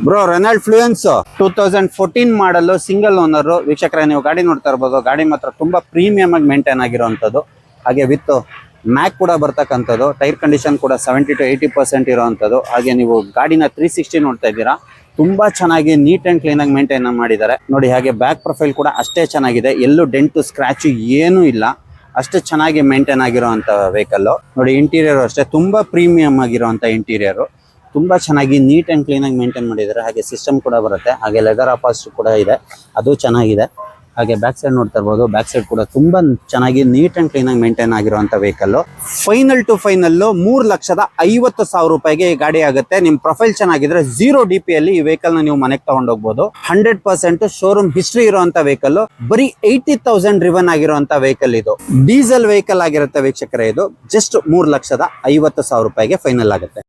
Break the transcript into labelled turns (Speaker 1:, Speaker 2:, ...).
Speaker 1: Bro Renault fluence 2014 ಮಾಡಲು single owner. ವೀಕ್ಷಕರೇ ನೀವು ಗಾಡಿ ನೋಡ್ತಾ ಇರ್ಬೋದು. ಗಾಡಿ ಮಾತ್ರ ತುಂಬಾ ಪ್ರೀಮಿಯಂ ಆಗಿ ಮೇಂಟೈನ್ ಆಗಿರುವಂತದ್ದು. ಹಾಗೆ ವಿತ್ ಮ್ಯಾಕ್ ಕೂಡ ಬರ್ತಕ್ಕಂಥದ್ದು. ಟೈರ್ ಕಂಡೀಷನ್ ಕೂಡ 70 to 80% ಇರುವಂತದ್ದು. ಹಾಗೆ ನೀವು ಗಾಡಿನ 360 ನೋಡ್ತಾ ಇದ್ದೀರಾ. ತುಂಬಾ ಚೆನ್ನಾಗಿ ನೀಟ್ ಅಂಡ್ ಕ್ಲೀನ್ ಆಗಿ ಮೇಂಟೈನ್ ಮಾಡಿದ್ದಾರೆ ನೋಡಿ. ಹಾಗೆ ಬ್ಯಾಕ್ ಪ್ರೊಫೈಲ್ ಕೂಡ ಅಷ್ಟೇ ಚೆನ್ನಾಗಿದೆ. ಎಲ್ಲೂ ಡೆಂಟು ಸ್ಕ್ರಾಚ್ ಏನೂ ಇಲ್ಲ. ಅಷ್ಟೇ ಚೆನ್ನಾಗಿ ಮೇಂಟೈನ್ ಆಗಿರುವಂತ ವೆಹಿಕಲ್ ನೋಡಿ. ಇಂಟೀರಿಯರ್ ಅಷ್ಟೇ ತುಂಬಾ ಪ್ರೀಮಿಯಂ ಆಗಿರುವಂತ ಇಂಟೀರಿಯರ್. ತುಂಬಾ ಚೆನ್ನಾಗಿ ನೀಟ್ ಅಂಡ್ ಕ್ಲೀನ್ ಆಗಿ ಮೇಂಟೈನ್ ಮಾಡಿದ್ದಾರೆ. ಹಾಗೆ ಸಿಸ್ಟಮ್ ಕೂಡ ಬರುತ್ತೆ. ಹಾಗೆ ಲೆದರ್ ಅಪಾಸ್ಟ್ ಕೂಡ ಇದೆ, ಅದು ಚೆನ್ನಾಗಿದೆ. ಹಾಗೆ ಬ್ಯಾಕ್ ಸೈಡ್ ನೋಡ್ತಾ ಇರ್ಬೋದು. ಬ್ಯಾಕ್ ಸೈಡ್ ಕೂಡ ತುಂಬಾ ಚೆನ್ನಾಗಿ ನೀಟ್ ಅಂಡ್ ಕ್ಲೀನ್ ಆಗಿ ಮೇಂಟೈನ್ ಆಗಿರುವಂತ ವೆಹಿಕಲ್. ಫೈನಲ್ ಟು ಫೈನಲ್ 3,50,000 ರೂಪಾಯಿಗೆ ಈ ಗಾಡಿ ಆಗುತ್ತೆ. ನಿಮ್ ಪ್ರೊಫೈಲ್ ಚೆನ್ನಾಗಿದ್ರೆ 0 DP ಅಲ್ಲಿ ಈ ವೆಹಿಕಲ್ ನ ನೀವು ಮನೆಗೆ ತಗೊಂಡೋಗ್ಬೋದು. 100% ಶೋರೂಮ್ ಹಿಸ್ಟ್ರಿ ಇರುವಂತ ವೆಹಿಕಲ್. ಬರೀ 80,000 ಡ್ರಿವನ್ ಆಗಿರುವಂತ ವೆಹಿಕಲ್. ಇದು ಡೀಸೆಲ್ ವೆಹಿಕಲ್ ಆಗಿರುತ್ತೆ ವೀಕ್ಷಕರೇ. ಇದು ಜಸ್ಟ್ 3,50,000 ರೂಪಾಯಿಗೆ ಫೈನಲ್ ಆಗುತ್ತೆ.